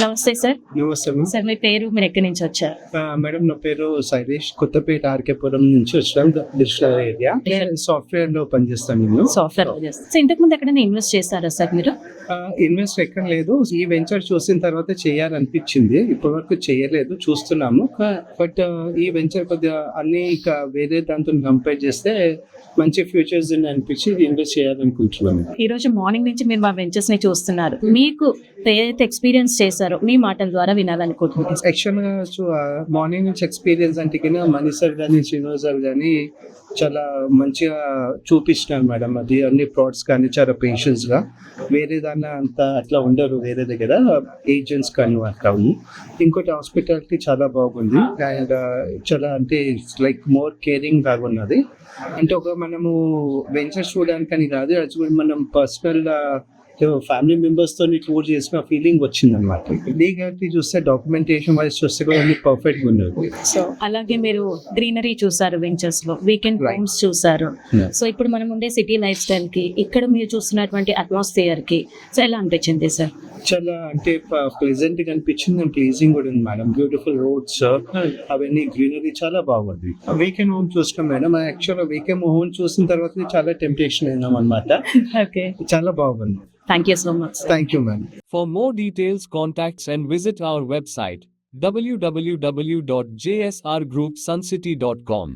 నమస్తే సార్. నమస్తే సార్ మీ పేరు, మీరు ఎక్కడి నుంచి వచ్చారు? మేడం, నా పేరు శైలేష్. కొత్తపేట ఆర్కేపురం నుంచి వచ్చాం. డిజిటల్ ఏరియా సాఫ్ట్వేర్ లో పనిచేస్తాను నేను. సాఫ్ట్వేర్ సో ఇంతకు ముందు ఎక్కడైనా ఇన్వెస్ట్ చేశారా సార్ మీరు? ఇన్వెస్ట్ ఎక్కడ లేదు. ఈ వెంచర్ చూసిన తర్వాత చేయాలనిపించింది. ఇప్పటి వరకు చేయలేదు, చూస్తున్నాము. బట్ ఈ వెంచర్ కొద్దిగా అన్ని ఇంకా వేరే దాంతో కంపేర్ చేస్తే మంచి ఫ్యూచర్స్ అనిపించి ఇన్వెస్ట్ చేయాలనుకుంటున్నాను. ఈ రోజు మార్నింగ్ నుంచి మీరు మా వెంచర్స్ ని చూస్తున్నారు. మీకు ఏదైతే ఎక్స్పీరియన్స్ చేశారో మీ మాటల ద్వారా వినాలనుకుంటున్నాను. యాక్చువల్గా మార్నింగ్ నుంచి ఎక్స్పీరియన్స్ అంటే మనీ సార్ కానీ శ్రీనివాస్ సార్ కానీ చాలా మంచిగా చూపించినారు మేడం. అది అన్ని ప్రోడక్ట్స్ కానీ చాలా పేషెన్స్ గా, వేరే దాన్ని అంత అట్లా ఉండరు వేరే దగ్గర ఏజెంట్స్ కానీ అట్లా. ఇంకోటి హాస్పిటాలిటీ చాలా బాగుంది అండ్ చాలా అంటే లైక్ మోర్ కేరింగ్ లాగా ఉన్నది. అంటే ఒక మనము వెంచర్ చూడడానికి అని కాదు, అది మనం పర్సనల్ ఫ్యామిలీ మెంబర్స్ తో టూర్ చేసిన ఫీలింగ్ వచ్చింది అనమాట. లీగాలిటీ చూస్తే, డాక్యుమెంటేషన్ వైజ్ చూస్తే కూడా అన్ని పర్ఫెక్ట్ గా ఉన్నది. సో అలాగే మీరు గ్రీనరీ చూసారు, వెంచర్స్ లో వీకెండ్ హోమ్స్ చూసారు. సో ఇప్పుడు మనం ఉండే సిటీ లైఫ్ స్టైల్ కి ఇక్కడ మీరు చూస్తున్నటువంటి అట్మాస్ఫియర్ కి సో ఎలా అనిపించింది సార్? చాలా అంటే ప్లెజెంట్ గా అనిపించింది అండ్ ప్లీజింగ్ కూడా ఉంది మేడం. బ్యూటిఫుల్ రోడ్స్, అవన్నీ గ్రీనరీ చాలా బాగుంది. వీకెండ్ హోమ్ చూసినాం మేడం. యాక్చువల్ వీకెండ్ హోమ్ చూసిన తర్వాత చాలా టెంప్టేషన్ అయినాం అనమాట. చాలా బాగుంది. Thank you so much. Thank you, ma'am. For more details, contacts and visit our website www.jsrgroupsuncity.com.